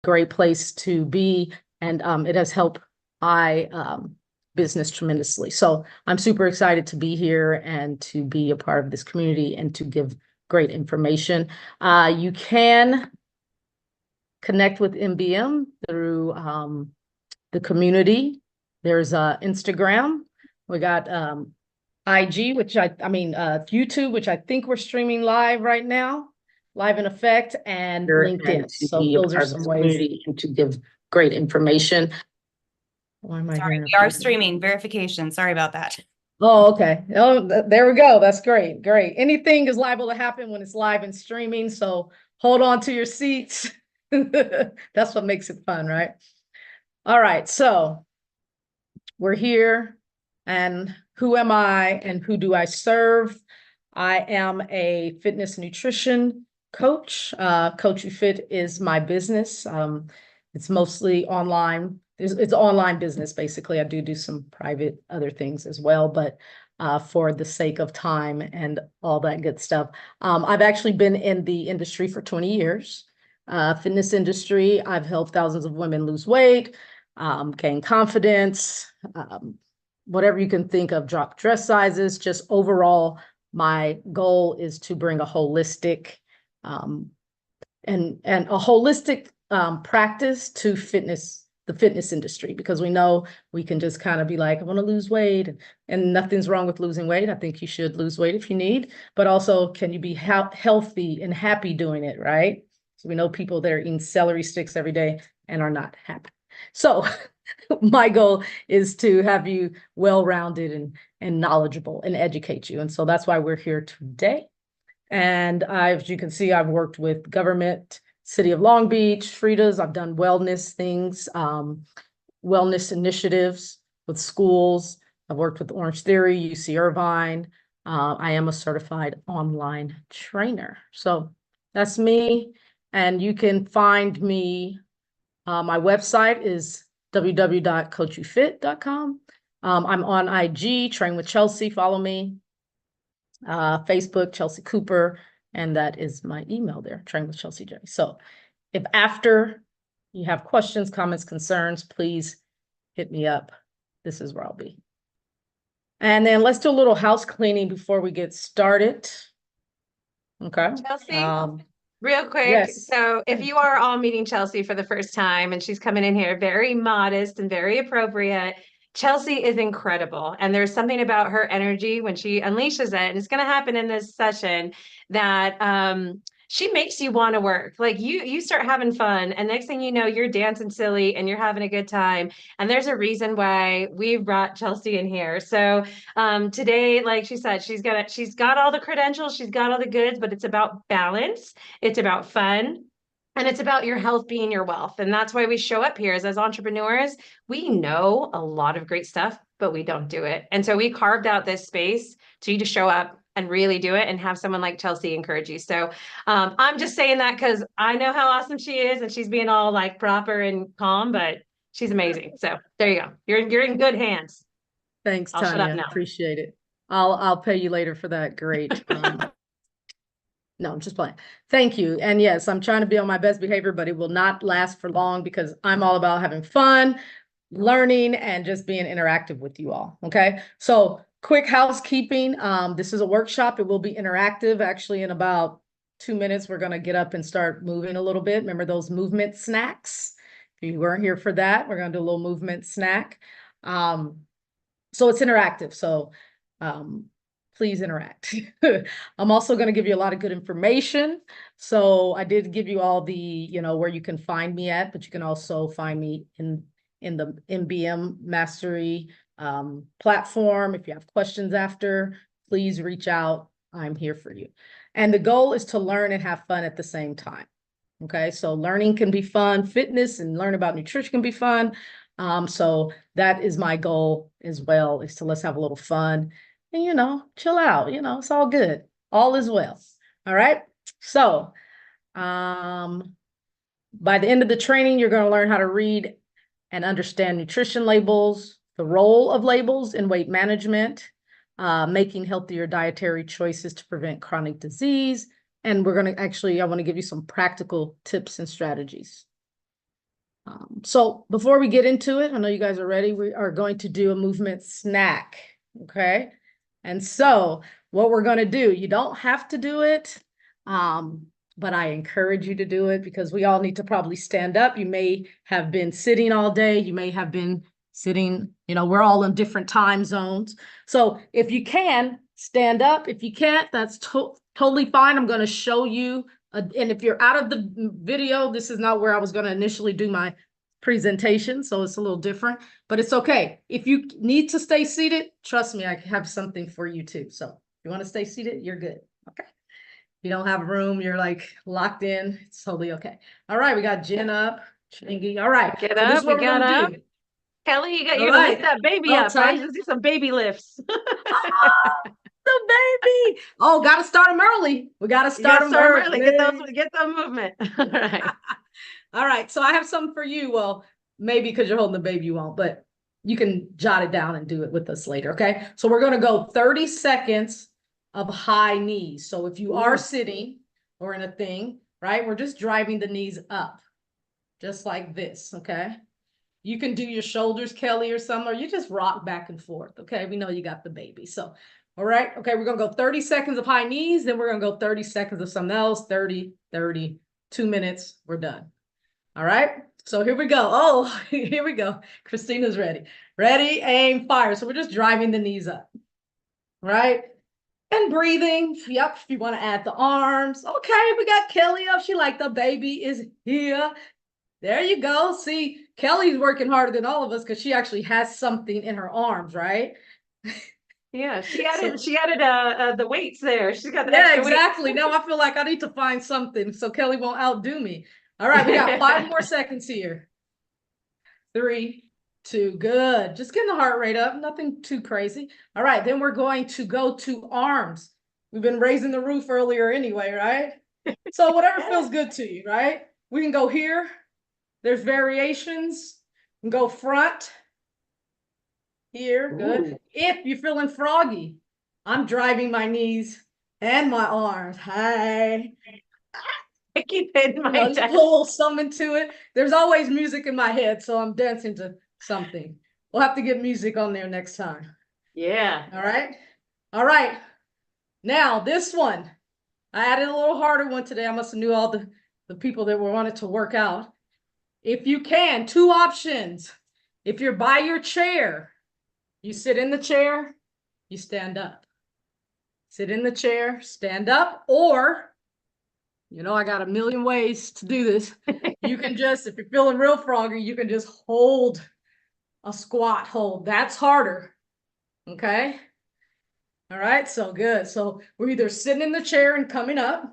great place to be, and it has helped my business tremendously. So I'm super excited to be here and to be a part of this community and to give great information. You can connect with MBM through the community. There's Instagram. We got IG, which YouTube, which I think we're streaming live right now, live in effect, and LinkedIn. So those are some ways and to give great information. Why am I Sorry, here? we are streaming verification. Sorry about that. Oh, okay. Oh, there we go. That's great. Great. Anything is liable to happen when it's live and streaming. So hold on to your seats. That's what makes it fun, right? All right. So we're here. And who am I and who do I serve? I am a fitness nutrition coach. Coach You Fit is my business. It's mostly online. It's online business, basically. I do some private other things as well, but for the sake of time and all that good stuff. I've actually been in the industry for 20 years. Fitness industry. I've helped thousands of women lose weight, gain confidence, whatever you can think of, drop dress sizes. Just overall, my goal is to bring a holistic and a holistic practice to the fitness industry, because we know we can just kind of be like, I want to lose weight, and nothing's wrong with losing weight. I think you should lose weight if you need, but also, can you be healthy and happy doing it, right? So we know people that are eating celery sticks every day and are not happy. So my goal is to have you well-rounded and knowledgeable and educate you. And so that's why we're here today. And as you can see, I've worked with government, City of Long Beach, Frida's. I've done wellness things, wellness initiatives with schools. I've worked with Orange Theory, UC Irvine. I am a certified online trainer. So that's me. And you can find me. My website is www.coachyoufit.com. I'm on IG, Train with Chelsea, follow me. Facebook, Chelsea Cooper, and that is my email there, Train with Chelsea J. So if after you have questions, comments, concerns, please hit me up. This is where I'll be. And then let's do a little house cleaning before we get started. Okay. Chelsea, real quick. Yes. So if you are all meeting Chelsea for the first time and she's coming in here very modest and very appropriate, Chelsea is incredible. And there's something about her energy when she unleashes it, and it's going to happen in this session, that she makes you want to work. Like you start having fun, and next thing you know, you're dancing silly and you're having a good time. And there's a reason why we brought Chelsea in here. So today, like she said, she's got all the credentials, she's got all the goods, but it's about balance, it's about fun, and it's about your health being your wealth. And that's why we show up here as entrepreneurs. We know a lot of great stuff, but we don't do it. And so we carved out this space to you to show up and really do it and have someone like Chelsea encourage you. So I'm just saying that because I know how awesome she is, and she's being all like proper and calm, but she's amazing. So there you go. You're in good hands. Thanks, I'll shut up Tanya. now. Appreciate it. I'll pay you later for that. Great. No, I'm just playing. Thank you. And yes, I'm trying to be on my best behavior, but it will not last for long because I'm all about having fun, learning, and just being interactive with you all. Okay. So quick housekeeping. This is a workshop. It will be interactive. Actually, in about 2 minutes, we're going to get up and start moving a little bit. Remember those movement snacks? If you weren't here for that, we're going to do a little movement snack. So it's interactive. So please interact. I'm also going to give you a lot of good information. So I did give you all the, where you can find me at, but you can also find me in the MBM Mastery platform. If you have questions after, please reach out. I'm here for you. And the goal is to learn and have fun at the same time. Okay, so learning can be fun, fitness and learn about nutrition can be fun. So that is my goal as well, is to let's have a little fun and, chill out, it's all good. All is well. All right. So, by the end of the training, you're going to learn how to read and understand nutrition labels, the role of labels in weight management, making healthier dietary choices to prevent chronic disease. And we're going to I want to give you some practical tips and strategies. So before we get into it, I know you guys are ready. We are going to do a movement snack. Okay. And so what we're going to do, you don't have to do it. But I encourage you to do it because we all need to probably stand up. You may have been sitting all day. You may have been sitting, we're all in different time zones. So if you can stand up, if you can't, that's totally fine. I'm going to show you. And if you're out of the video, this is not where I was going to initially do my presentation. So it's a little different, but it's okay. If you need to stay seated, trust me, I have something for you too. So if you want to stay seated, you're good. Okay. If you don't have room, you're like locked in. It's totally okay. All right. We got Jen up. Chingy. All right. Get So this up, is what we we're got gonna up. do. Kelly, All you're gonna lift right. that baby Hold up, right? tight. Let's do some baby lifts. Oh, the baby. Oh, gotta start them early. We gotta You gotta start them start early. early. Get the movement. All right. All right. So I have something for you. Well, maybe because you're holding the baby, you won't, but you can jot it down and do it with us later. Okay. So we're going to go 30 seconds of high knees. So if you are sitting or in a thing, right, we're just driving the knees up just like this. Okay. You can do your shoulders, Kelly, or something, or you just rock back and forth. Okay. We know you got the baby. So, all right. Okay. We're going to go 30 seconds of high knees. Then we're going to go 30 seconds of something else. 30, 30, 2 minutes. We're done. All right, so here we go. Oh, here we go. Christina's ready. Ready, aim, fire. So we're just driving the knees up, right? And breathing. Yep, if you want to add the arms. Okay, we got Kelly up. She like the baby is here. There you go. See, Kelly's working harder than all of us because she actually has something in her arms, right? Yeah, she added the weights there. She's got the Yeah, extra exactly. Now I feel like I need to find something so Kelly won't outdo me. All right, we got 5 more seconds here. 3, 2, good. Just getting the heart rate up, nothing too crazy. All right, then we're going to go to arms. We've been raising the roof earlier anyway, right? So whatever feels good to you, right? We can go here. There's variations. We can go front. Here, good. Ooh. If you're feeling froggy, I'm driving my knees and my arms. Hi. I keep hitting my You put a little something to it. There's always music in my head, so I'm dancing to something. We'll have to get music on there next time. Yeah. All right. All right. Now this one, I added a little harder one today. I must have knew all the people that were wanted to work out. If you can, 2 options. If you're by your chair, you sit in the chair, you stand up. Sit in the chair, stand up, or I got a million ways to do this. You can just, if you're feeling real froggy, you can just hold a squat hold. That's harder. Okay. All right. So good. So we're either sitting in the chair and coming up,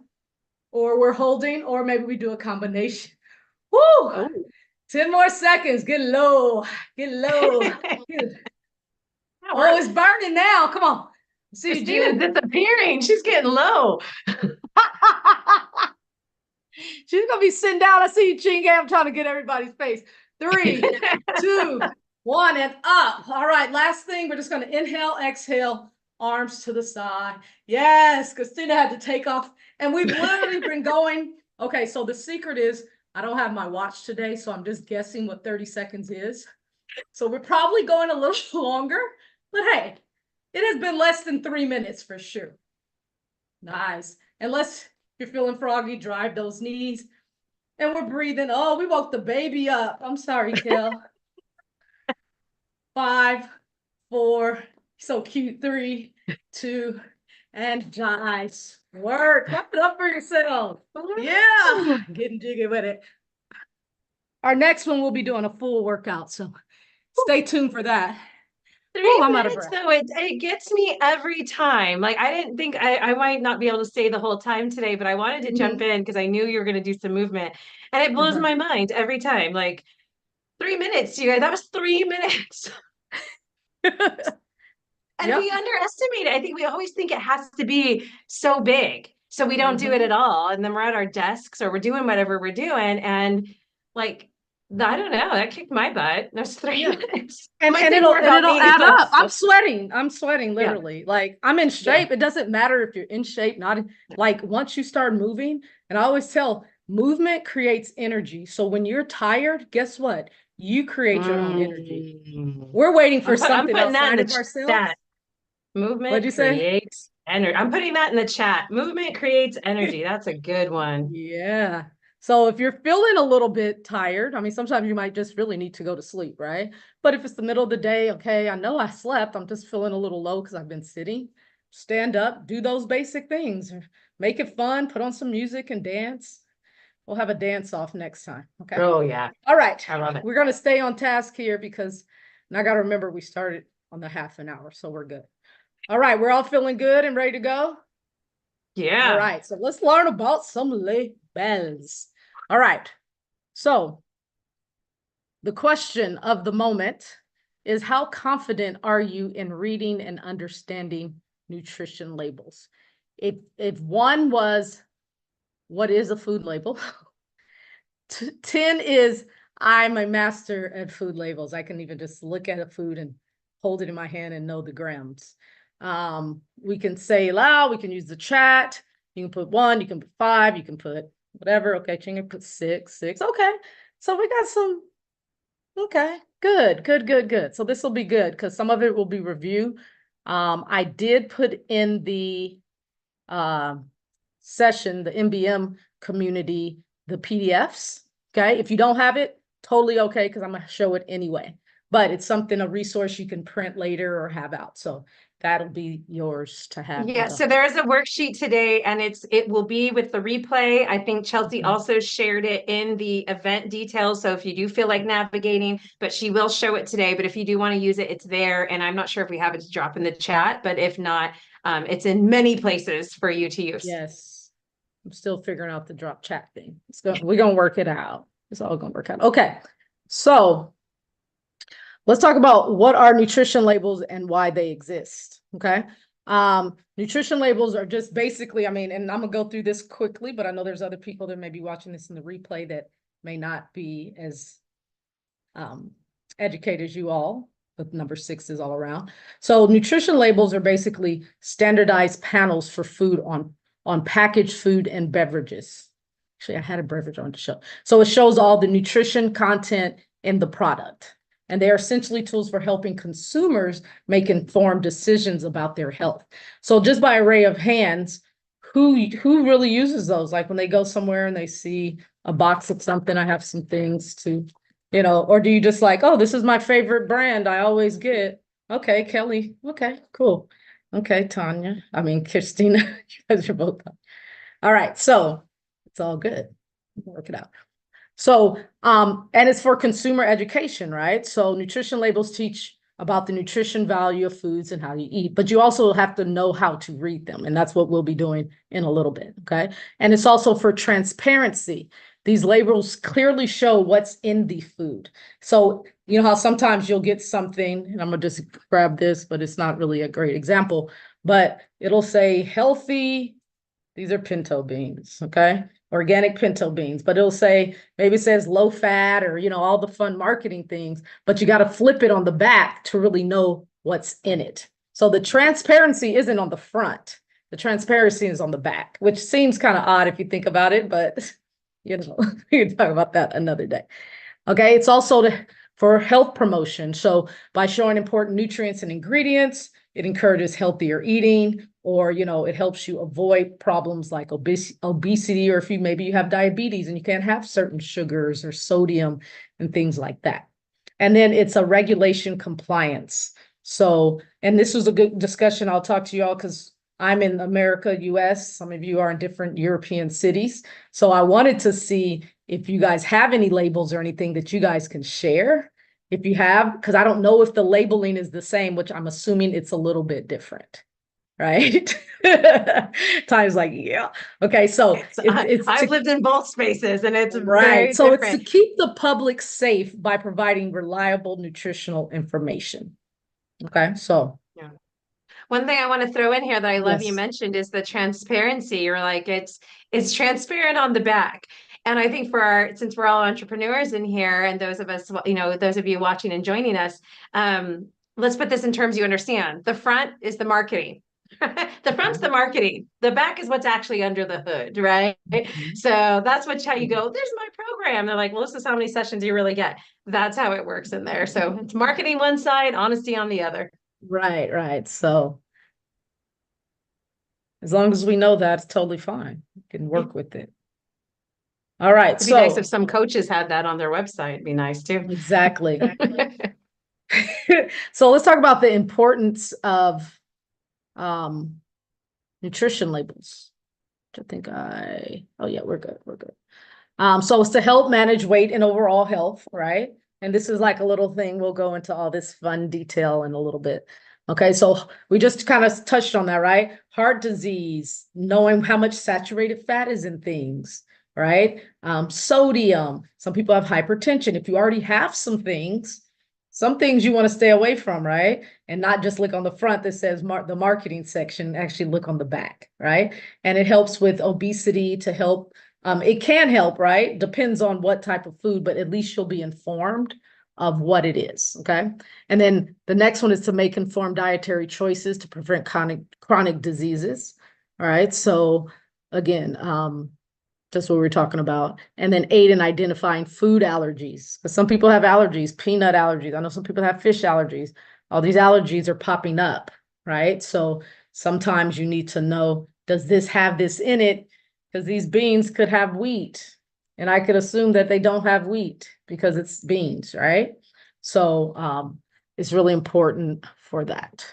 or we're holding, or maybe we do a combination. Woo! Oh. 10 more seconds. Get low. Get low. Oh, it's burning now. Come on. See, Christina's disappearing. She's getting low. She's gonna be sitting down. I see you, Chingy. I'm trying to get everybody's face. 3, 2, 1, and up. All right, last thing. We're just gonna inhale, exhale, arms to the side. Yes, Christina had to take off, and we've literally been going. Okay, so the secret is I don't have my watch today, so I'm just guessing what 30 seconds is. So we're probably going a little longer, but hey, it has been less than 3 minutes for sure. Nice. Unless you're feeling froggy, drive those knees. And we're breathing. Oh, we woke the baby up. I'm sorry, Kel. 5, 4, so cute. 3, 2, and nice work. Clap it up for yourself. Yeah, getting jiggy with it. Our next one, we'll be doing a full workout, so stay tuned for that. 3 minutes, though, it gets me every time. Like, I didn't think I might not be able to stay the whole time today, but I wanted to jump in because I knew you were going to do some movement. And it blows my mind every time. Like, 3 minutes, you guys. That was 3 minutes. And we underestimate it. I think we always think it has to be so big. So we don't do it at all. And then we're at our desks or we're doing whatever we're doing. And like, I don't know, that kicked my butt. That's 3 minutes. And it'll add up. I'm sweating literally. Like, I'm in shape. It doesn't matter if you're in shape, not in, like, once you start moving, and I always tell movement creates energy. So when you're tired, guess what? You create your own energy. We're waiting for I'm something putting that in outside of the ourselves. chat. What'd you Movement say? creates energy. I'm putting that in the chat. Movement creates energy. That's a good one. Yeah. So if you're feeling a little bit tired, I mean, sometimes you might just really need to go to sleep, right? But if it's the middle of the day, okay, I know I slept, I'm just feeling a little low because I've been sitting. Stand up, do those basic things, make it fun, put on some music and dance. We'll have a dance off next time, okay? Oh yeah, All right. I love it. We're going to stay on task here because and I got to remember we started on the half an hour, so we're good. All right, we're all feeling good and ready to go? Yeah. All right, so let's learn about some labels. All right, so the question of the moment is how confident are you in reading and understanding nutrition labels? If one was, what is a food label? 10 is, I'm a master at food labels. I can even just look at a food and hold it in my hand and know the grams. We can say loud, we can use the chat. You can put 1, you can put 5, you can put whatever. Okay, Chinga put 6. Okay, so we got some. Okay, good. So this will be good because some of it will be review. I did put in the session, the MBM community, the PDFs. Okay, if you don't have it, totally okay, because I'm gonna show it anyway. But it's something, a resource you can print later or have out. So that'll be yours to have. Yeah, so there is a worksheet today and it will be with the replay. I think Chelsea Okay. also shared it in the event details. So if you do feel like navigating, but she will show it today. But if you do want to use it, it's there. And I'm not sure if we have it to drop in the chat, but if not, it's in many places for you to use. Yes. I'm still figuring out the drop chat thing. We're gonna work it out. It's all gonna work out. Okay. So let's talk about what are nutrition labels and why they exist. Okay. Nutrition labels are just basically, I mean, and I'm gonna go through this quickly, but I know there's other people that may be watching this in the replay that may not be as educated as you all, but number 6 is all around. So nutrition labels are basically standardized panels for food on packaged food and beverages. Actually, I had a beverage on the show. So it shows all the nutrition content in the product. And they are essentially tools for helping consumers make informed decisions about their health. So just by array of hands, who really uses those? Like when they go somewhere and they see a box of something, I have some things to, or do you just like, oh, this is my favorite brand I always get. Okay, Kelly. Okay, cool. Okay, Tanya. I mean, Christina, you guys are both. All right, so it's all good. Work it out. So, and it's for consumer education, right? So nutrition labels teach about the nutrition value of foods and how you eat, but you also have to know how to read them. And that's what we'll be doing in a little bit, okay? And it's also for transparency. These labels clearly show what's in the food. So, you know how sometimes you'll get something, and I'm gonna just grab this, but it's not really a great example, but it'll say healthy, these are pinto beans, okay? Organic pinto beans, but it'll say, maybe it says low fat or, all the fun marketing things, but you got to flip it on the back to really know what's in it. So the transparency isn't on the front. The transparency is on the back, which seems kind of odd if you think about it, but we can talk about that another day. Okay, it's also for health promotion. So by showing important nutrients and ingredients, it encourages healthier eating, or, it helps you avoid problems like obesity, or if maybe you have diabetes and you can't have certain sugars or sodium and things like that. And then it's a regulation compliance. So, and this was a good discussion. I'll talk to you all because I'm in America, US. Some of you are in different European cities. So I wanted to see if you guys have any labels or anything that you guys can share. If you have, because I don't know if the labeling is the same, which I'm assuming it's a little bit different, right? Time's like, yeah. Okay, so I've lived in both spaces and it's right. very So different. it's to keep the public safe by providing reliable nutritional information. Okay, so yeah. One thing I want to throw in here that I love you yes. mentioned is the transparency. You're like, it's transparent on the back. And I think since we're all entrepreneurs in here and those of us, those of you watching and joining us, let's put this in terms you understand. The front is the marketing. The front's the marketing. The back is what's actually under the hood, right? Mhm. So that's how you go, there's my program. They're like, well, this is how many sessions you really get. That's how it works in there. So it's marketing one side, honesty on the other. Right, right. So as long as we know that, it's totally fine. We can work with it. All right. It'd be nice So if some coaches had that on their website. It'd be nice too. exactly. So let's talk about the importance of um, nutrition labels. I think oh yeah, we're good. We're good. So it's to help manage weight and overall health, right? And this is like a little thing. We'll go into all this fun detail in a little bit. Okay, so we just kind of touched on that, right? Heart disease, knowing how much saturated fat is in things, right? Sodium. Some people have hypertension. If you already have some things you want to stay away from, right? And not just look on the front that says the marketing section, actually look on the back, right? And it helps with obesity to help it can help, right? Depends on what type of food, but at least you'll be informed of what it is. Okay. And then the next one is to make informed dietary choices to prevent chronic diseases. All right. So again, that's what we're talking about. And then aid in identifying food allergies. Because some people have allergies, peanut allergies. I know some people have fish allergies. All these allergies are popping up, right? So sometimes you need to know, does this have this in it? Because these beans could have wheat. And I could assume that they don't have wheat because it's beans, right? So it's really important for that.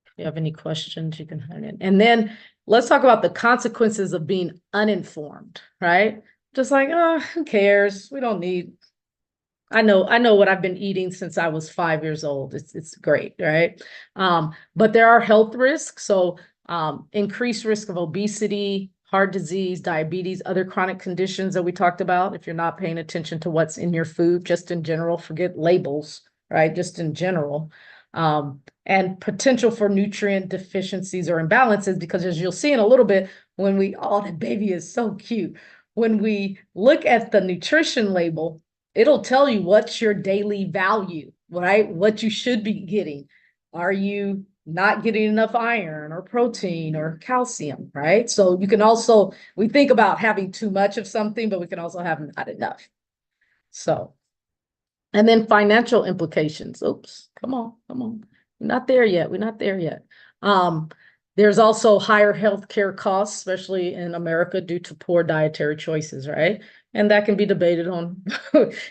If you have any questions, you can hone in. And then let's talk about the consequences of being uninformed, right? Just like, oh, who cares? We don't need. I know what I've been eating since I was 5 years old. It's great, right? But there are health risks. So increased risk of obesity, heart disease, diabetes, other chronic conditions that we talked about. If you're not paying attention to what's in your food, just in general, forget labels, right? Just in general. And potential for nutrient deficiencies or imbalances, because as you'll see in a little bit, when oh, the baby is so cute. When we look at the nutrition label, it'll tell you what's your daily value, right? What you should be getting. Are you not getting enough iron or protein or calcium, right? So you can also, we think about having too much of something, but we can also have not enough. So, and then financial implications. Oops, come on. We're not there yet. We're not there yet. There's also higher healthcare costs, especially in America, due to poor dietary choices, right? And that can be debated on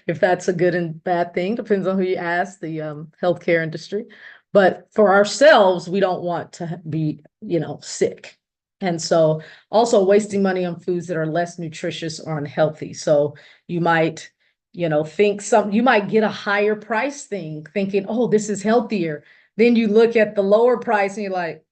if that's a good and bad thing. Depends on who you ask, the healthcare industry. But for ourselves, we don't want to be, sick. And so also wasting money on foods that are less nutritious or unhealthy. So you might, you might get a higher price thing thinking, oh, this is healthier. Then you look at the lower price and you're like,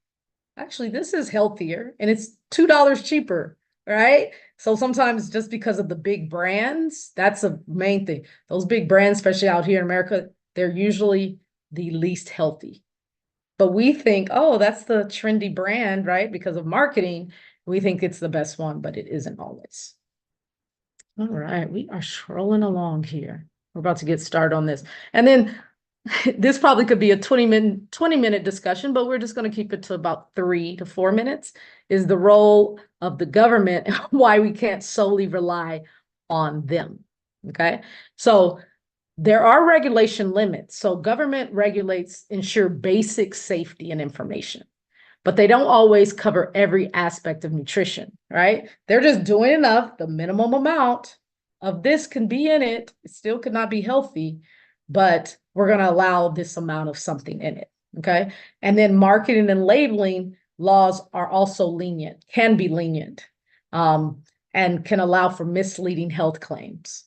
actually, this is healthier and it's $2 cheaper, right? So sometimes just because of the big brands, that's a main thing. Those big brands, especially out here in America, they're usually the least healthy. But we think, oh, that's the trendy brand, right? Because of marketing, we think it's the best one, but it isn't always. All right, we are scrolling along here. We're about to get started on this. And then this probably could be a 20-minute discussion, but we're just going to keep it to about 3 to 4 minutes, is the role of the government and why we can't solely rely on them. Okay. So there are regulation limits. So government regulates, ensure basic safety and information, but they don't always cover every aspect of nutrition, right? They're just doing enough. The minimum amount of this can be in it. It still could not be healthy, but we're going to allow this amount of something in it. Okay. And then marketing and labeling laws are also lenient, can be lenient, and can allow for misleading health claims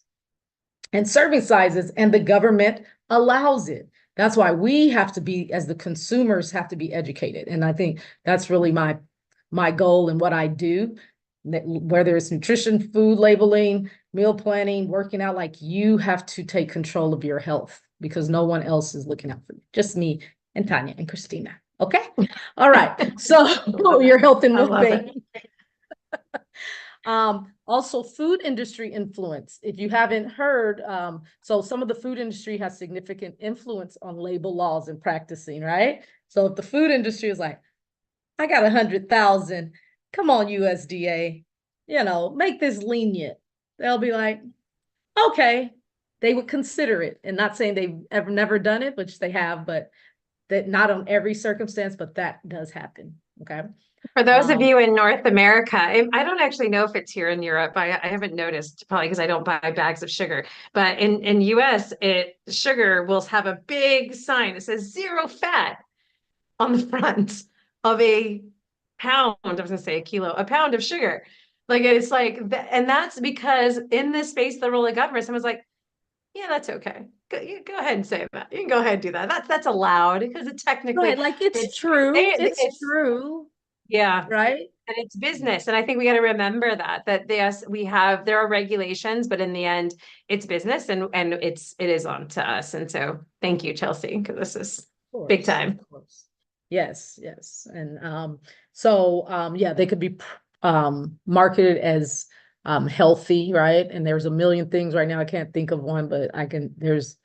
and serving sizes, and the government allows it. That's why we have to be, as the consumers, have to be educated. And I think that's really my goal and what I do, whether it's nutrition, food labeling, meal planning, working out, like you have to take control of your health because no one else is looking out for you. Just me and Tanya and Christina. Okay. All right. So your health and well-being. Also food industry influence. If you haven't heard, so some of the food industry has significant influence on label laws and practicing, right? So if the food industry is like, I got 100,000, come on, USDA, make this lenient. They'll be like, okay, they would consider it, and not saying they've ever never done it, which they have, but that not on every circumstance, but that does happen. Okay. For those of Um, you in North America, I don't actually know if it's here in Europe. I haven't noticed, probably because I don't buy bags of sugar. But in US, sugar will have a big sign that says zero fat on the front of a pound. I was gonna say a kilo, a pound of sugar. Like it's like, and that's because in this space, the role of government, someone's like, yeah, that's okay. Go ahead and say that. You can go ahead and do that. That's allowed because it technically right, like it's it's true. It's it's true, yeah. right? And it's business. And I think we got to remember that yes, there are regulations, but in the end, it's business and it is on to us. And so thank you, Chelsea, because this is big time. Of course. Yes, yes. And yeah, they could be marketed as healthy, right? And there's a million things right now. I can't think of one, but there's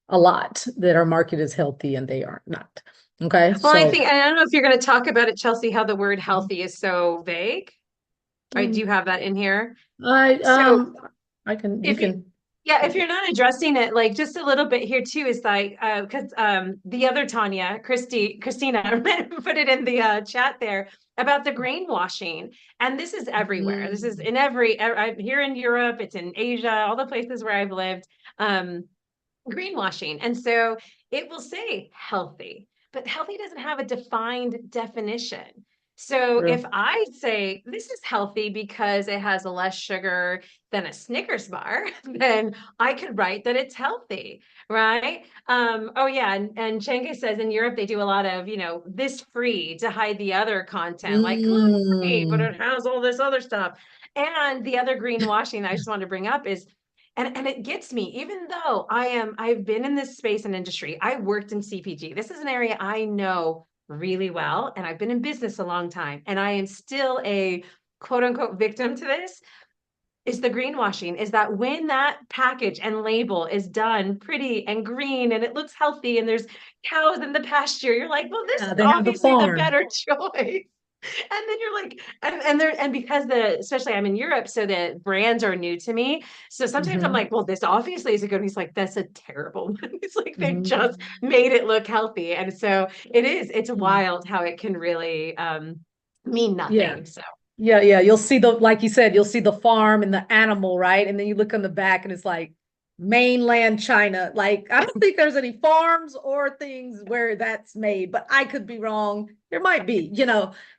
a lot that are marketed as healthy and they are not. Okay. Well, I So think, and I don't know if you're going to talk about it, Chelsea, how the word healthy is so vague. Right? Do you have that in here? I So I can you if you, can yeah, if you're not addressing it, like just a little bit here too, is like because the other Tanya, Christina put it in the chat there about the greenwashing, and this is everywhere. This is in I'm here in Europe, it's in Asia, all the places where I've lived. Um, Greenwashing. And so it will say healthy, but healthy doesn't have a defined definition. So if true. I say this is healthy because it has less sugar than a Snickers bar, then I could write that it's healthy, right? Oh yeah, and Chenge says in Europe they do a lot of, this free to hide the other content, like gluten free, but Mm, it has all this other stuff. And the other greenwashing I just wanted to bring up is and it gets me, even though I've been in this space and industry, I worked in CPG. This is an area I know really well, and I've been in business a long time, and I am still a quote unquote victim to this. Is the greenwashing is that when that package and label is done pretty and green and it looks healthy and there's cows in the pasture, you're like, well, this yeah, is they have the obviously the farm. better choice. And then you're like, and because especially I'm in Europe, so the brands are new to me. So sometimes I'm Mhm, like, well, this obviously is a good one. He's like, that's a terrible one. It's like they just mhm, made it look healthy. And so it's mhm. wild how it can really mean Yeah. nothing. So Yeah, yeah. You'll see like you said, you'll see the farm and the animal, right? And then you look on the back and it's like mainland China. Like, I don't think there's any farms or things where that's made, but I could be wrong. There might be.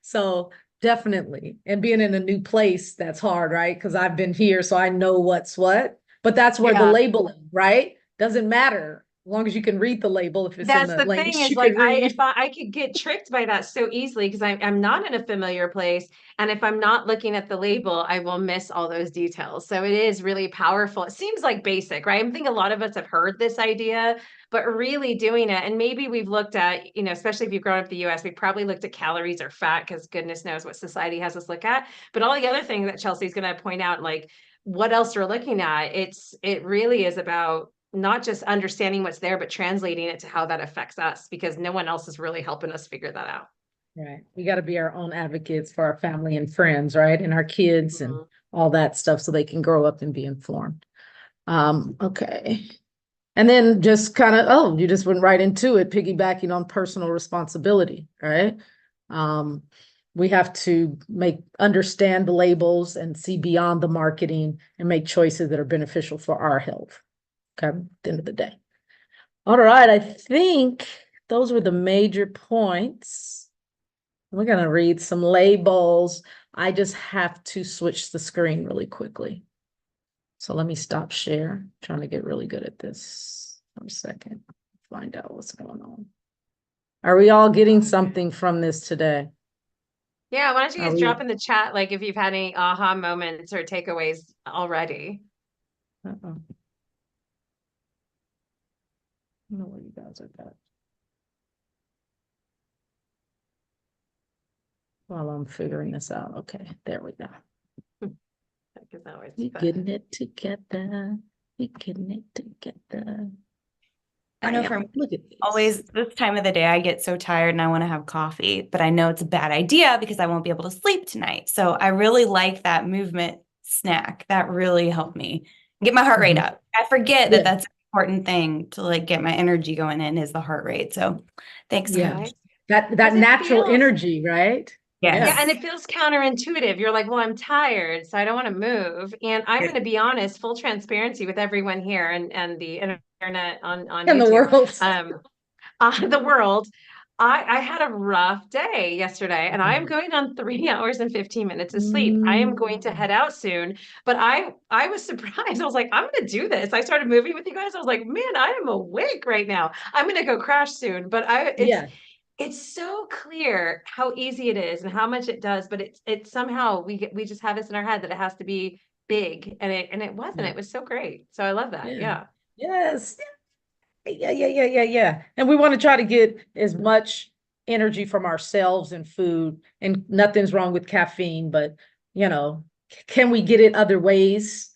So definitely. And being in a new place, that's hard, right? Because I've been here, so I know what's what. But that's where the yeah. labeling, right? Doesn't matter as long as you can read the label if it's in That's the the thing language is you like can if read. I could get tricked by that so easily because I'm not in a familiar place, and if I'm not looking at the label I will miss all those details. So it is really powerful. It seems like basic, right? I think a lot of us have heard this idea, but really doing it, and maybe we've looked at, especially if you've grown up in the US, we probably looked at calories or fat because goodness knows what society has us look at. But all the other things that Chelsea's going to point out, like what else we're looking at, it really is about not just understanding what's there, but translating it to how that affects us because no one else is really helping us figure that out. Right. We got to be our own advocates for our family and friends, right? And our kids and Mhm. all that stuff so they can grow up and be informed. Okay. And then just kind of, you just went right into it, piggybacking on personal responsibility, right? Um, we have to understand the labels and see beyond the marketing and make choices that are beneficial for our health. Okay, at the end of the day. All right, I think those were the major points. We're gonna read some labels. I just have to switch the screen really quickly. So let me stop share. Trying to get really good at this. For a second. Find out what's going on. Are we all getting something from this today? Yeah, why don't you Are guys we? drop in the chat like if you've had any aha moments or takeaways already? Uh-oh. I don't know where you guys are at. While I'm figuring this out. Okay, there we go. Because always We fun. getting it together. We getting it together. I know for me, Look at this. always this time of the day, I get so tired and I want to have coffee, but I know it's a bad idea because I won't be able to sleep tonight. So I really like that movement snack. That really helped me get my heart rate Mhm. up. I forget Yeah. that that's an important thing to like get my energy going in is the heart rate. So thanks so Yeah. much. Right? That 'Cause it natural feels energy, right? Yes. Yeah, and Yes. it feels counterintuitive. You're like, well, I'm tired, so I don't want to move. And I'm going to be honest, full transparency with everyone here and the internet on In the YouTube, world. the world. I had a rough day yesterday, and I am going on 3 hours and 15 minutes of sleep. I am going to Mm. head out soon, but I was surprised. I was like, I'm going to do this. I started moving with you guys. I was like, man, I am awake right now. I'm going to go crash soon, but Yeah. it's so clear how easy it is and how much it does, but it's somehow we just have this in our head that it has to be big, and it wasn't. Yeah. It was so great. So I love that. Yeah. Yeah. Yes. Yeah. And we want to try to get as much energy from ourselves and food, and nothing's wrong with caffeine, but can we get it other ways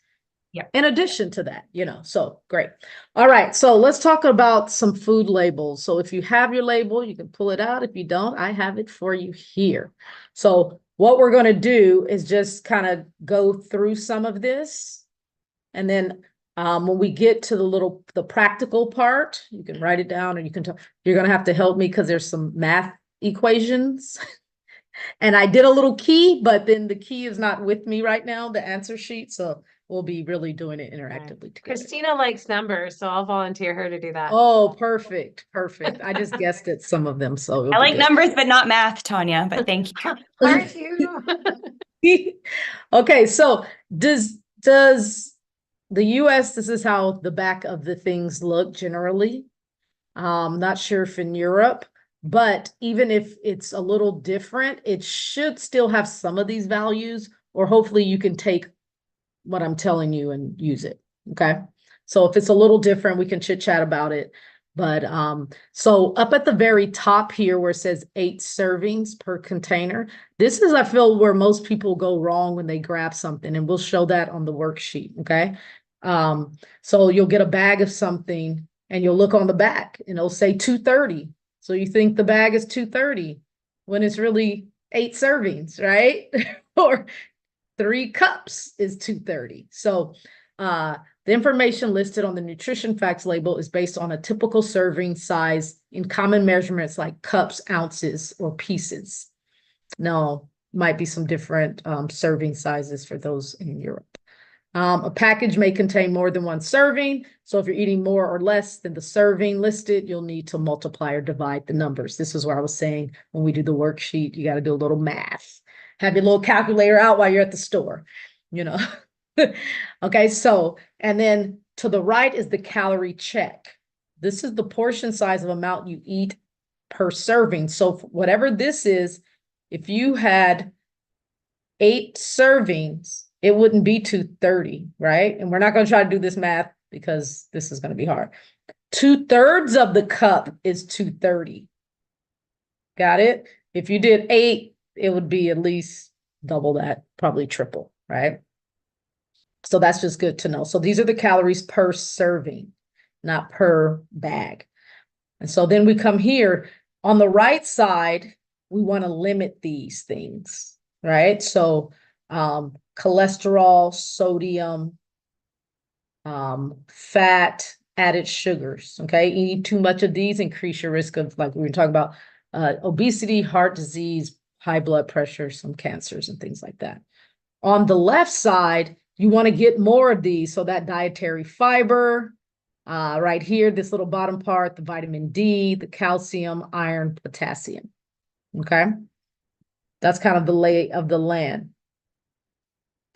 Yeah. in addition to that, so great. All right, so let's talk about some food labels. So if you have your label, you can pull it out. If you don't, I have it for you here. So what we're going to do is just kind of go through some of this, and then when we get to the practical part, you can write it down, and you're going to have to help me because there's some math equations. And I did a little key, but then the key is not with me right now, the answer sheet. So we'll be really doing it Right. interactively together. Christina likes numbers, so I'll volunteer her to do that. Oh, perfect. I just guessed at some of them, so it'll I be like numbers, but not math, Tanya, but thank you. Aren't you? good. Okay, so does the US, this is how the back of the things look generally. Not sure if in Europe, but even if it's a little different, it should still have some of these values, or hopefully you can take what I'm telling you and use it. Okay. So if it's a little different, we can chit chat about it. But so up at the very top here where it says 8 servings per container, this is, I feel, where most people go wrong when they grab something, and we'll show that on the worksheet. Okay. So you'll get a bag of something and you'll look on the back and it'll say 230. So you think the bag is 230 when it's really 8 servings, right? Or 3 cups is 230. So the information listed on the nutrition facts label is based on a typical serving size in common measurements like cups, ounces, or pieces. Now, might be some different serving sizes for those in Europe. A package may contain more than 1 serving. So if you're eating more or less than the serving listed, you'll need to multiply or divide the numbers. This is where I was saying when we do the worksheet, you got to do a little math. Have your little calculator out while you're at the store, you know. Okay, so, and then to the right is the calorie check. This is the portion size of amount you eat per serving. So whatever this is, if you had 8 servings, it wouldn't be 230, right? And we're not going to try to do this math because this is going to be hard. 2/3 of the cup is 230. Got it? If you did 8, it would be at least double that, probably triple, right? So that's just good to know. So these are the calories per serving, not per bag. And so then we come here on the right side, we want to limit these things, right? So cholesterol, sodium, fat, added sugars. Okay, eating too much of these increase your risk of, like we were talking about, obesity, heart disease, high blood pressure, some cancers and things like that. On the left side, you want to get more of these. So that dietary fiber, right here, this little bottom part, the vitamin D, the calcium, iron, potassium. Okay, that's kind of the lay of the land.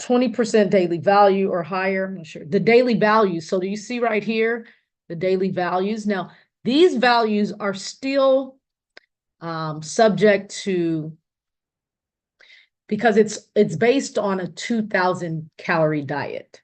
20% daily value or higher. I'm not sure. The daily values. So do you see right here the daily values? Now, these values are still subject to, because it's based on a 2,000 calorie diet.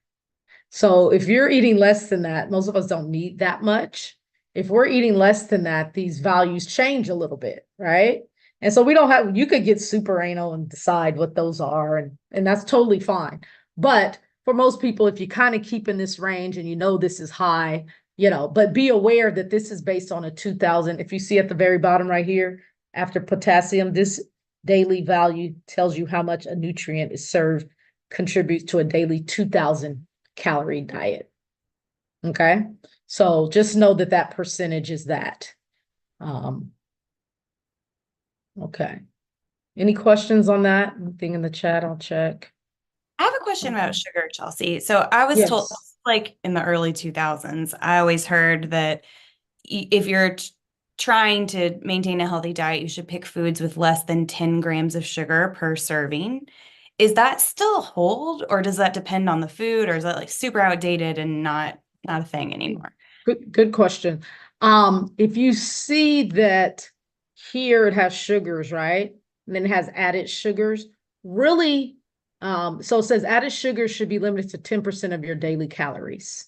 So if you're eating less than that, most of us don't need that much. If we're eating less than that, these values change a little bit, right? And so you could get super anal and decide what those are, and that's totally fine. But for most people, if you kind of keep in this range and you know this is high, but be aware that this is based on a 2000. If you see at the very bottom right here, after potassium, this daily value tells you how much a nutrient is served, contributes to a daily 2000 calorie diet. Okay. So just know that that percentage is that. Okay. Any questions on that? Anything in the chat? I'll check. I have a question about sugar, Chelsea. So I was told, Yes. like in the early 2000s, I always heard that if you're trying to maintain a healthy diet, you should pick foods with less than 10 grams of sugar per serving. Is that still hold, or does that depend on the food, or is that like super outdated and not a thing anymore? Good question. If you see that here it has sugars, right? And then it has added sugars, really, so it says added sugars should be limited to 10% of your daily calories.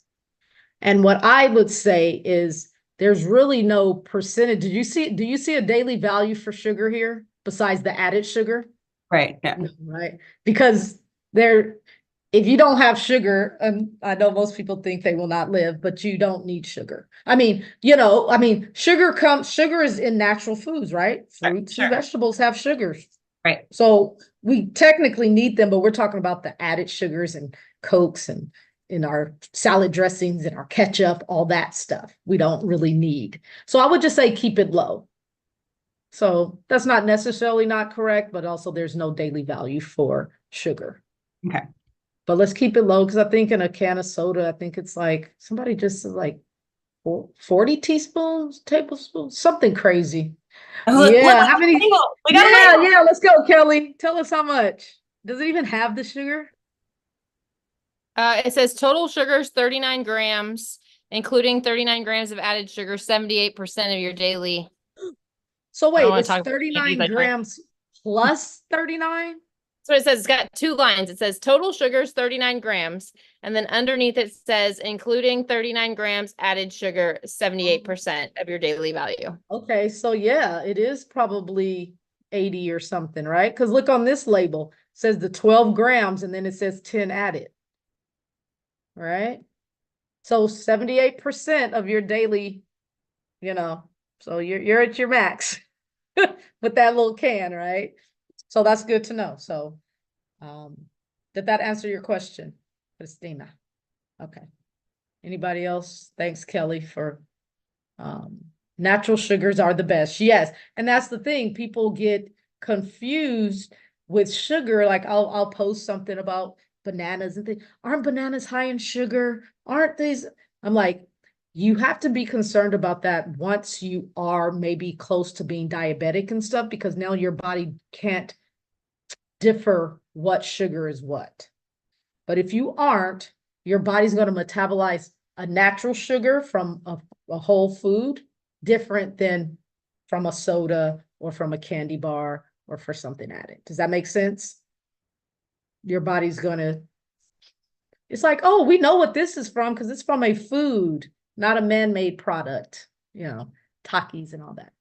And what I would say is there's really no percentage. Do you see a daily value for sugar here besides the added sugar? Right. Yeah. No, right? Because if you don't have sugar, I know most people think they will not live, but you don't need sugar. Sugar is in natural foods, right? Fruits and vegetables have sugars. Right. So we technically need them, but we're talking about the added sugars and Cokes and in our salad dressings and our ketchup, all that stuff we don't really need. So I would just say keep it low. So that's not necessarily not correct, but also there's no daily value for sugar. Okay. But let's keep it low because I think in a can of soda, I think it's like somebody just said like 40 tablespoons, something crazy. Yeah, how many? We got a label. Yeah, let's go, Kelly. Tell us how much. Does it even have the sugar? It says total sugar is 39 grams, including 39 grams of added sugar, 78% of your daily. So I don't wait, wanna it's talk about 39 candies, grams plus 39? So it says it's got two lines. It says total sugar is 39 grams. And then underneath it says including 39 grams added sugar, 78% of your daily value. Okay, so yeah, it is probably 80 or something, right? Because look on this label, it says the 12 grams and then it says 10 added. Right? So 78% of your daily, so you're at your max with that little can, right? So that's good to know. So did that answer your question, Christina? Okay. Anybody else? Thanks, Kelly, for natural sugars are the best. Yes. And that's the thing. People get confused with sugar. Like I'll post something about bananas and things. Aren't bananas high in sugar? Aren't these? I'm like, you have to be concerned about that once you are maybe close to being diabetic and stuff, because now your body can't differ what sugar is what. But if you aren't, your body's going to metabolize a natural sugar from a whole food different than from a soda or from a candy bar or for something added. Does that make sense? Your body's gonna, it's like, oh, we know what this is from because it's from a food, not a man-made product, Takis and all that.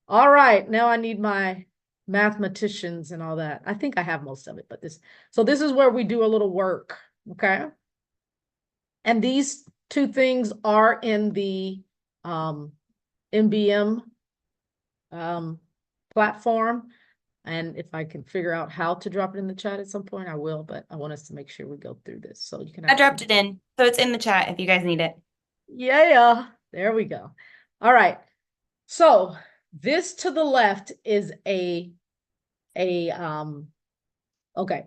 All right, now I need my mathematicians and all that. I think I have most of it, but this is where we do a little work, okay? And these two things are in the MBM platform. And if I can figure out how to drop it in the chat at some point, I will, but I want us to make sure we go through this. So you can I dropped it in. So it's in the chat if you guys need it. Yeah, there we go. All right. So this to the left is okay.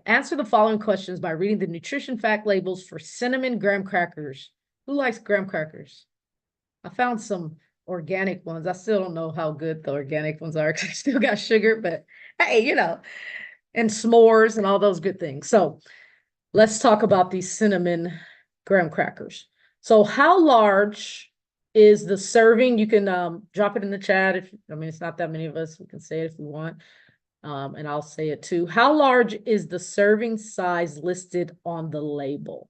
Answer the following questions by reading the nutrition fact labels for cinnamon graham crackers. Who likes graham crackers? I found some organic ones. I still don't know how good the organic ones are because I still got sugar, but hey, and s'mores and all those good things. So let's talk about these cinnamon graham crackers. So how large is the serving? You can drop it in the chat. It's not that many of us. We can say it if we want. And I'll say it too. How large is the serving size listed on the label?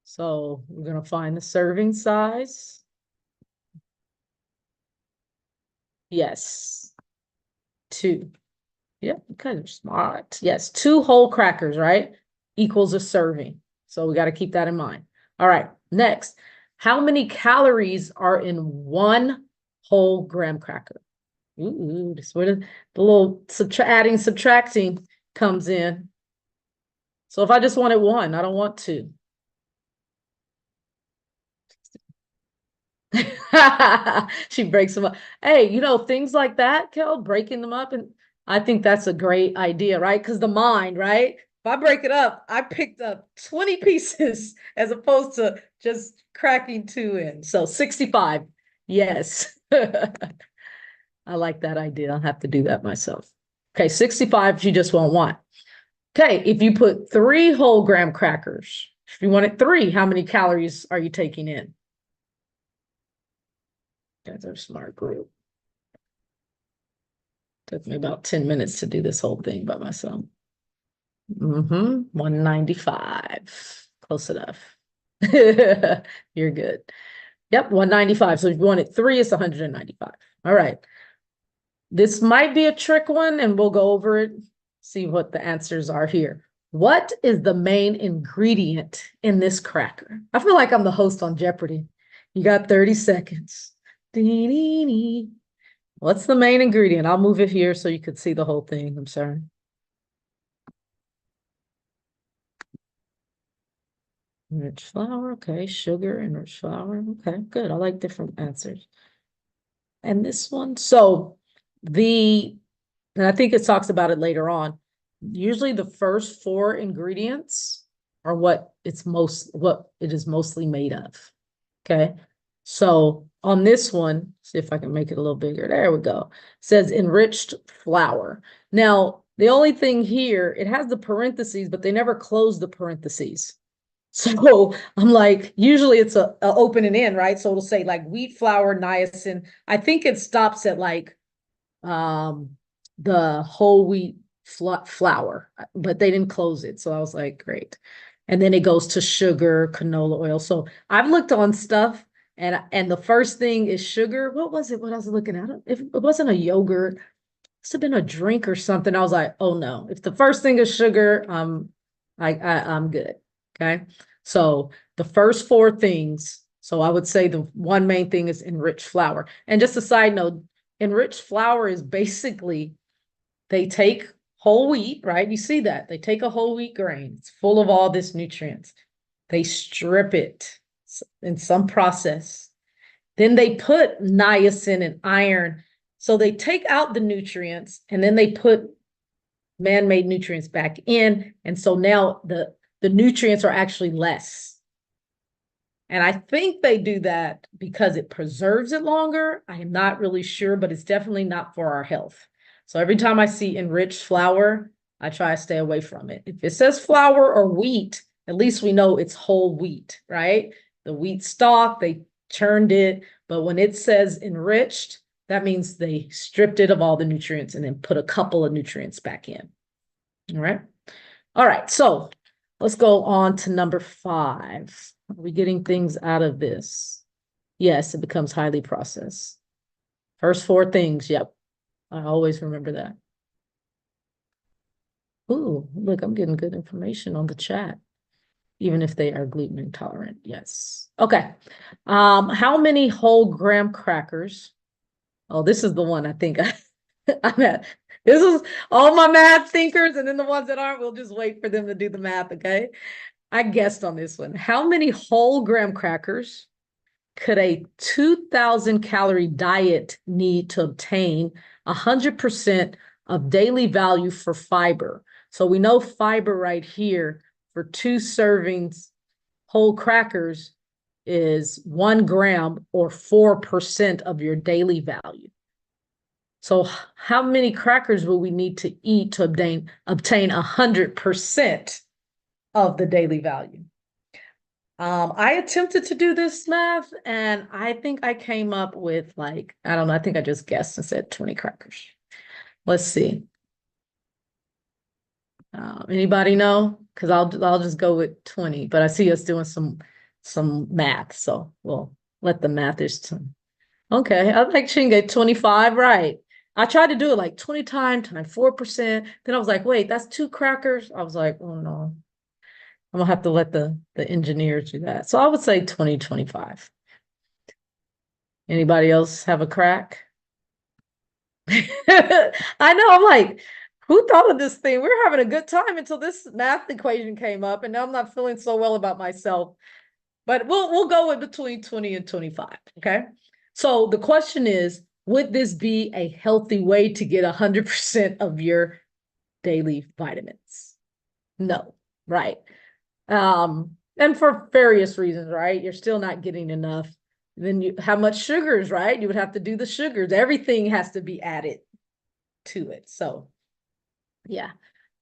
So we're going to find the serving size. Yes. 2. Yeah, kind of smart. Yes, 2 whole crackers, right? Equals a serving. So we got to keep that in mind. All right, next. How many calories are in one whole graham cracker? Ooh, this is where the little adding, subtracting comes in. So if I just wanted one, I don't want two. She breaks them up. Hey, things like that, Kel, breaking them up. And I think that's a great idea, right? Because the mind, right? If I break it up, I picked up 20 pieces as opposed to just cracking two in. So 65. Yes. I like that idea. I'll have to do that myself. Okay, 65, you just won't want. Okay, if you put 3 whole graham crackers, if you wanted 3, how many calories are you taking in? Guys are a smart group. Took me about 10 minutes to do this whole thing by myself. 195. Close enough. You're good. Yep, 195. So if you wanted 3, it's 195. All right. This might be a trick one, and we'll go over it, see what the answers are here. What is the main ingredient in this cracker? I feel like I'm the host on Jeopardy. You got 30 seconds. What's the main ingredient? I'll move it here so you could see the whole thing. I'm sorry. Enriched flour, okay. Sugar, enriched flour, okay, good. I like different answers. And this one, so and I think it talks about it later on. Usually the first 4 ingredients are what it is mostly made of. Okay. So on this one, see if I can make it a little bigger. There we go. It says enriched flour. Now, the only thing here, it has the parentheses, but they never close the parentheses. So I'm like, usually it's a open and in, right? So it'll say like wheat flour, niacin. I think it stops at like the whole wheat flour, but they didn't close it. So I was like, great. And then it goes to sugar, canola oil. So I've looked on stuff, and the first thing is sugar. What was it? What I was looking at? If it wasn't a yogurt, it must have been a drink or something. I was like, oh no. If the first thing is sugar, I'm good. Okay. So the first 4 things. So I would say the one main thing is enriched flour. And just a side note, enriched flour is basically, they take whole wheat, right? You see that. They take a whole wheat grain. It's full of all this nutrients. They strip it in some process. Then they put niacin and iron. So they take out the nutrients and then they put man-made nutrients back in. And so now the nutrients are actually less. And I think they do that because it preserves it longer. I am not really sure, but it's definitely not for our health. So every time I see enriched flour, I try to stay away from it. If it says flour or wheat, at least we know it's whole wheat, right? The wheat stalk, they churned it. But when it says enriched, that means they stripped it of all the nutrients and then put a couple of nutrients back in. All right. All right. So let's go on to number 5. Are we getting things out of this? Yes, it becomes highly processed. First 4 things. Yep. I always remember that. Ooh, look, I'm getting good information on the chat, even if they are gluten intolerant. Yes. Okay. How many whole graham crackers? Oh, this is the one I think I'm at. This is all my math thinkers, and then the ones that aren't, we'll just wait for them to do the math, okay? I guessed on this one. How many whole graham crackers could a 2,000 calorie diet need to obtain 100% of daily value for fiber? So we know fiber right here for 2 servings whole crackers is 1 gram or 4% of your daily value. So how many crackers will we need to eat to obtain 100% of the daily value? I attempted to do this math, and I think I came up with like, I don't know, I think I just guessed and said 20 crackers. Let's see. Anybody know? Because I'll just go with 20, but I see us doing some math, so we'll let the mathers. Okay, I think she can get 25 right. I tried to do it like 20 times 4%. Then I was like, wait, that's 2 crackers. I was like, oh no. I'm gonna have to let the engineers do that. So I would say 2025. Anybody else have a crack? I know, I'm like, who thought of this thing? We were having a good time until this math equation came up, and now I'm not feeling so well about myself. But we'll go in between 20 and 25. Okay. So the question is, would this be a healthy way to get 100% of your daily vitamins? No, right? And for various reasons, right? You're still not getting enough. Then you how much sugars, right? You would have to do the sugars. Everything has to be added to it. So yeah,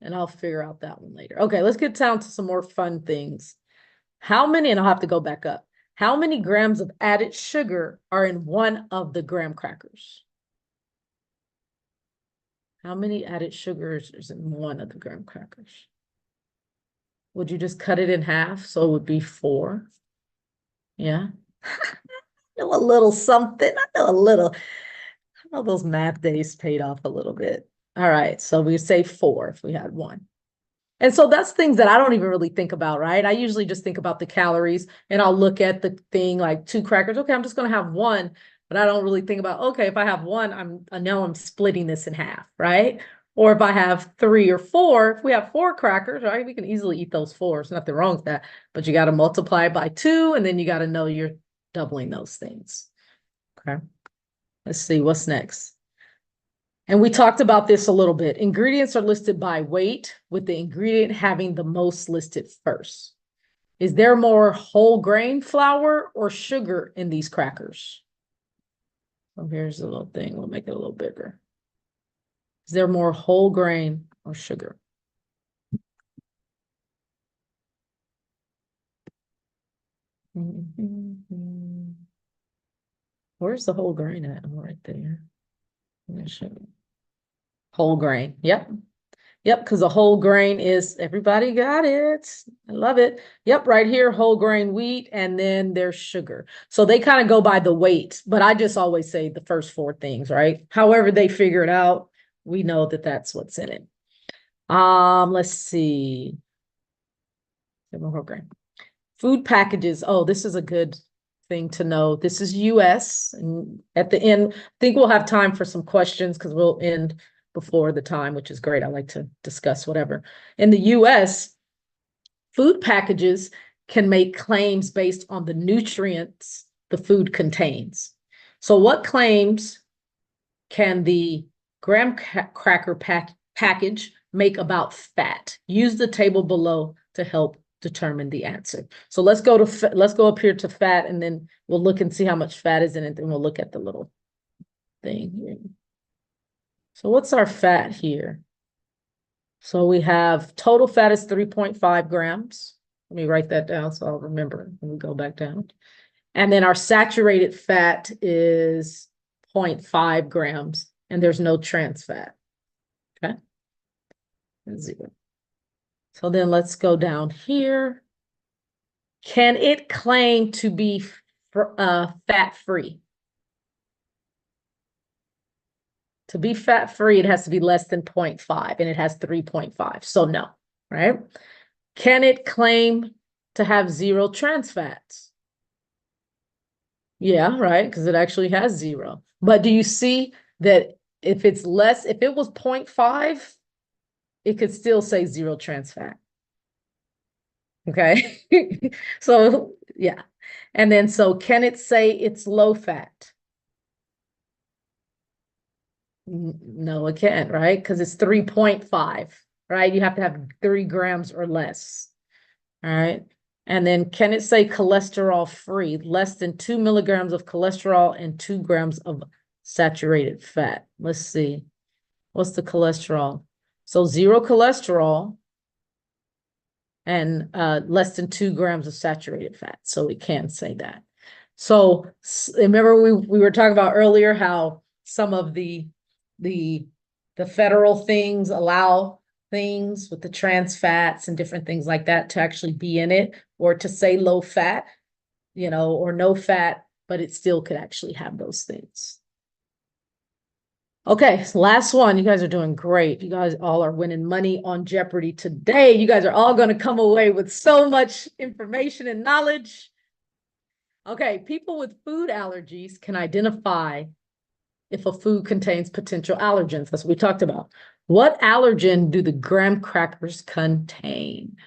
and I'll figure out that one later. Okay, let's get down to some more fun things. How many, and I'll have to go back up. How many grams of added sugar are in one of the graham crackers? How many added sugars is in one of the graham crackers? Would you just cut it in half? So it would be 4. Yeah. Know a little something. I know a little. I know those math days paid off a little bit. All right. So we say 4 if we had 1. And so that's things that I don't even really think about, right? I usually just think about the calories and I'll look at the thing like 2 crackers. Okay, I'm just going to have 1, but I don't really think about, okay, if I have 1, I know I'm splitting this in half, right? Or if I have 3 or 4, if we have 4 crackers, right, we can easily eat those 4. There's nothing wrong with that, but you got to multiply by 2, and then you got to know you're doubling those things. Okay, let's see what's next. And we talked about this a little bit. Ingredients are listed by weight, with the ingredient having the most listed first. Is there more whole grain flour or sugar in these crackers? So here's a little thing. We'll make it a little bigger. Is there more whole grain or sugar? Where's the whole grain at? Oh, right there. Sugar. Whole grain. Yep. Yep, because the whole grain is, everybody got it. I love it. Yep, right here, whole grain wheat, and then there's sugar. So they kind of go by the weight, but I just always say the first 4 things, right? However they figure it out, we know that that's what's in it. Let's see. Whole grain. Food packages. Oh, this is a good thing to know. This is US. And at the end, I think we'll have time for some questions because we'll end before the time, which is great. I like to discuss whatever. In the US, food packages can make claims based on the nutrients the food contains. So what claims can the graham cracker package make about fat? Use the table below to help determine the answer. So let's go up here to fat, and then we'll look and see how much fat is in it. Then we'll look at the little thing here. So what's our fat here? So we have total fat is 3.5 grams. Let me write that down so I'll remember when we go back down. And then our saturated fat is 0.5 grams, and there's no trans fat. Okay. 0. So then let's go down here. Can it claim to be fat-free? To be fat-free, it has to be less than 0.5, and it has 3.5. So no, right? Can it claim to have 0 trans fats? Yeah, right, because it actually has 0. But do you see that if it's less, if it was 0.5, it could still say 0 trans fat. Okay. So yeah. And then so can it say it's low fat? No, it can't, right? Because it's 3.5, right? You have to have 3 grams or less. All right. And then can it say cholesterol free? Less than 2 milligrams of cholesterol and 2 grams of saturated fat. Let's see. What's the cholesterol? So 0 cholesterol and less than 2 grams of saturated fat. So we can say that. So remember we were talking about earlier how some of the federal things allow things with the trans fats and different things like that to actually be in it, or to say low fat, you know, or no fat, but it still could actually have those things. Okay, so last one. You guys are doing great. You guys all are winning money on Jeopardy today. You guys are all going to come away with so much information and knowledge. Okay, people with food allergies can identify if a food contains potential allergens. That's what we talked about. What allergen do the graham crackers contain?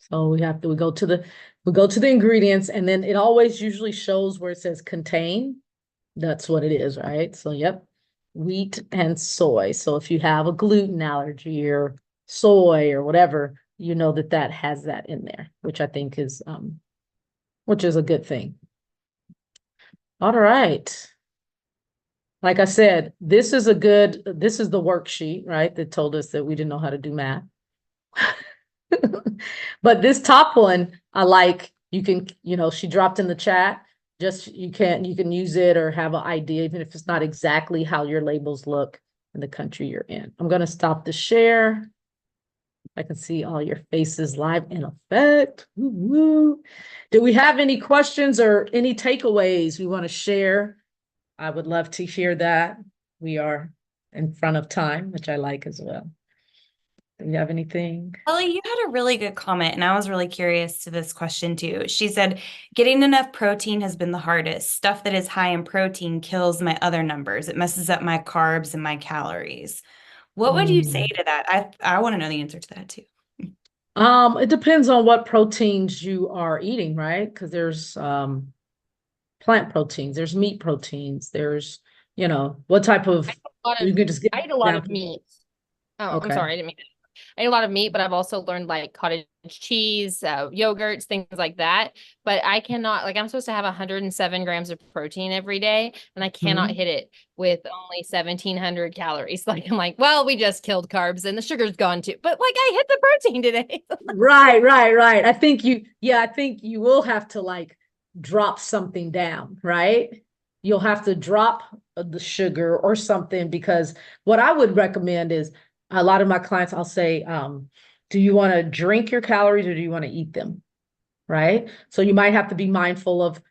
So we go to the ingredients, and then it always usually shows where it says contain. That's what it is, right? So yep, wheat and soy. So if you have a gluten allergy or soy or whatever, you know that has that in there, which I think is which is a good thing. All right. Like I said, this is the worksheet, right? That told us that we didn't know how to do math. But this top one, I like. You can, she dropped in the chat. Just you can use it or have an idea, even if it's not exactly how your labels look in the country you're in. I'm going to stop the share. I can see all your faces live in effect. Woo woo. Do we have any questions or any takeaways we want to share? I would love to hear that. We are in front of time, which I like as well. Do you have anything? Ellie, you had a really good comment, and I was really curious to this question too. She said, getting enough protein has been the hardest. Stuff that is high in protein kills my other numbers. It messes up my carbs and my calories. What would you say to that? I want to know the answer to that too. It depends on what proteins you are eating, right? Because there's plant proteins, there's meat proteins, there's, what type of you can just get I ate a lot down of to- meat. Oh, I'm Okay. sorry, I didn't mean to. I ate a lot of meat, but I've also learned like cottage cheese, yogurts, things like that. But I cannot, like, I'm supposed to have 107 grams of protein every day, and I cannot hit it with only 1,700 calories. Like, I'm like, well, we just killed carbs and the sugar's gone too. But like, I hit the protein today. Right. I think you will have to like drop something down, right? You'll have to drop the sugar or something, because what I would recommend is a lot of my clients, I'll say, do you want to drink your calories or do you want to eat them? Right? So you might have to be mindful of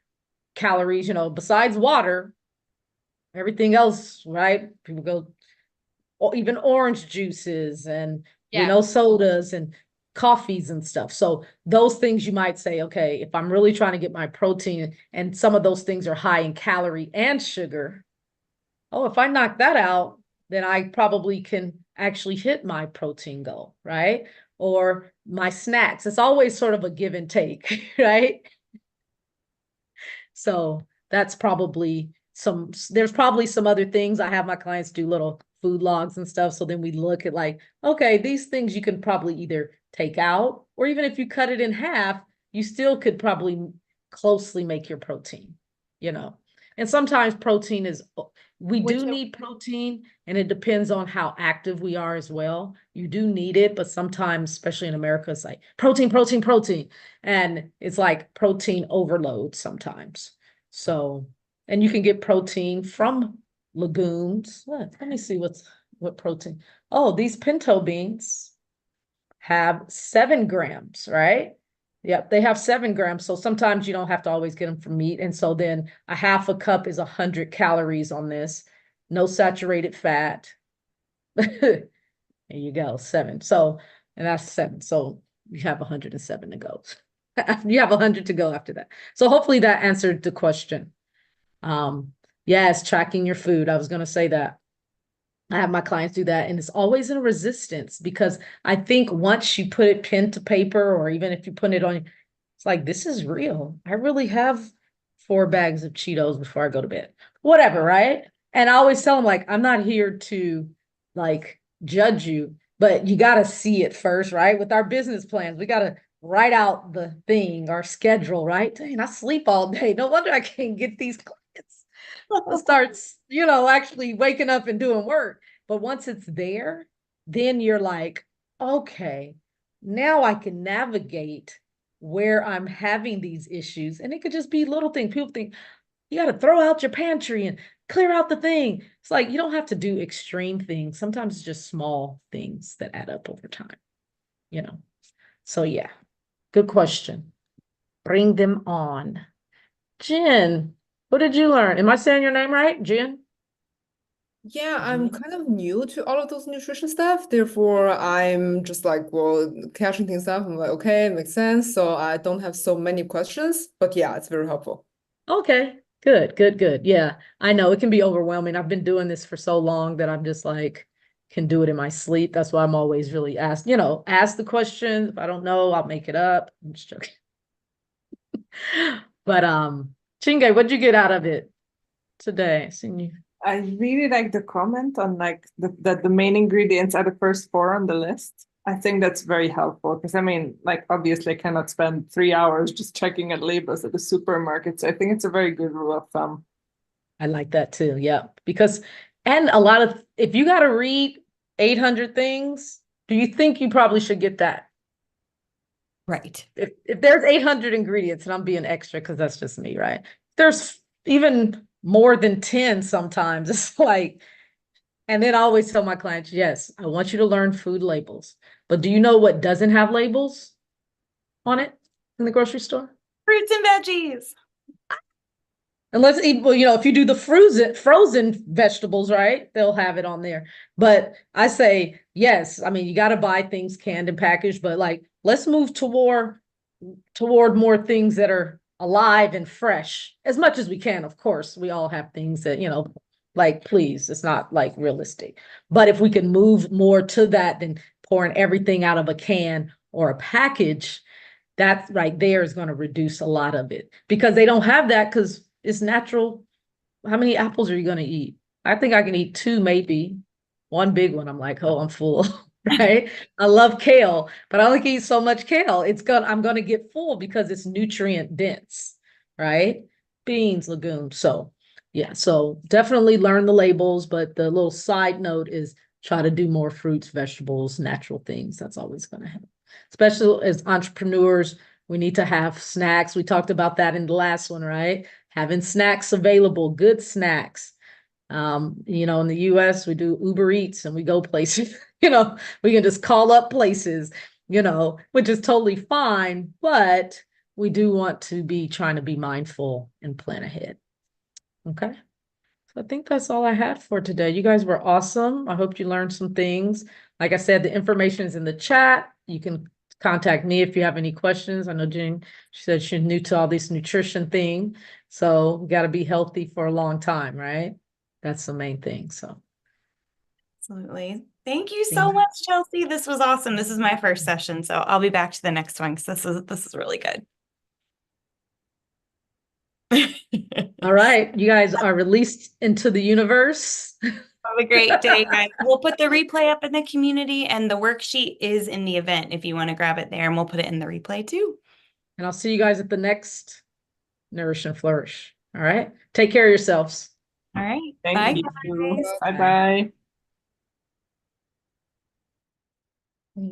calories, besides water, everything else, right? People go, or even orange juices and Yeah. sodas and coffees and stuff. So those things you might say, okay, if I'm really trying to get my protein and some of those things are high in calorie and sugar, if I knock that out, then I probably can actually hit my protein goal, right? Or my snacks. It's always sort of a give and take, right? So that's probably there's probably some other things. I have my clients do little food logs and stuff. So then we look at like, okay, these things you can probably either take out, or even if you cut it in half, you still could probably closely make your protein, And sometimes protein we do need protein, and it depends on how active we are as well. You do need it, but sometimes, especially in America, it's like protein, protein, protein. And it's like protein overload sometimes. So, and you can get protein from legumes. Let me see what protein. Oh, these pinto beans have 7 grams, right? Yep, they have 7 grams. So sometimes you don't have to always get them from meat. And so then a half a cup is 100 calories on this. No saturated fat. There you go, 7. So, and that's 7. So you have 107 to go. You have 100 to go after that. So hopefully that answered the question. Yes, tracking your food. I was going to say that. I have my clients do that, and it's always in a resistance, because I think once you put it pen to paper, or even if you put it on, it's like, this is real. I really have 4 bags of Cheetos before I go to bed, whatever, right? And I always tell them, like, I'm not here to like judge you, but you got to see it first, right? With our business plans, we got to write out the thing, our schedule, right? Dang, I sleep all day. No wonder I can't get these clients. Starts, actually waking up and doing work. But once it's there, then you're like, okay, now I can navigate where I'm having these issues. And it could just be little things. People think you got to throw out your pantry and clear out the thing. It's like, you don't have to do extreme things. Sometimes it's just small things that add up over time, So yeah, good question. Bring them on. Jen, what did you learn? Am I saying your name right, Jen? Yeah, I'm kind of new to all of those nutrition stuff. Therefore, I'm just like, well, catching things up. I'm like, okay, makes sense. So I don't have so many questions, but yeah, it's very helpful. Okay, good, good, good. Yeah, I know it can be overwhelming. I've been doing this for so long that I'm just like, can do it in my sleep. That's why I'm always really asked, ask the question. If I don't know, I'll make it up. I'm just joking. But Chinge, what'd you get out of it today? Seen you. I really like the comment on like that the main ingredients are the first four on the list. I think that's very helpful because I mean, like obviously I cannot spend 3 hours just checking at labels at the supermarket. So I think it's a very good rule of thumb. I like that too. Yeah. Because, and a lot of, if you got to read 800 things, do you think you probably should get that? Right. If there's 800 ingredients, and I'm being extra because that's just me, right? There's even more than 10 sometimes. It's like, and then I always tell my clients, yes, I want you to learn food labels. But do you know what doesn't have labels on it in the grocery store? Fruits and veggies. Unless, well, if you do the frozen vegetables, right? They'll have it on there. But I say, yes, I mean, you got to buy things canned and packaged, but like, let's move toward more things that are alive and fresh as much as we can. Of course, we all have things that, like, please, it's not like realistic. But if we can move more to that than pouring everything out of a can or a package, that right there is going to reduce a lot of it because they don't have that because it's natural. How many apples are you going to eat? I think I can eat two, maybe one big one. I'm like, oh, I'm full, right? I love kale, but I only can eat so much kale. I'm going to get full because it's nutrient dense, right? Beans, legumes. So yeah, so definitely learn the labels, but the little side note is try to do more fruits, vegetables, natural things. That's always going to help. Especially as entrepreneurs, we need to have snacks. We talked about that in the last one, right? Having snacks available, good snacks. In the US, we do Uber Eats and we go places, we can just call up places, which is totally fine, but we do want to be trying to be mindful and plan ahead. Okay. So I think that's all I had for today. You guys were awesome. I hope you learned some things. Like I said, the information is in the chat. You can contact me if you have any questions. I know Jean, she said she's new to all this nutrition thing. So we got to be healthy for a long time, right? That's the main thing. So Absolutely. Thank you so much, Chelsea. This was awesome. This is my first session, so I'll be back to the next one because this is really good. all right, you guys are released into the universe. Have a great day, guys. We'll put the replay up in the community, and the worksheet is in the event if you want to grab it there, and we'll put it in the replay too. And I'll see you guys at the next Nourish and Flourish. All right. Take care of yourselves. All right. Thank Bye, you. guys. Bye bye.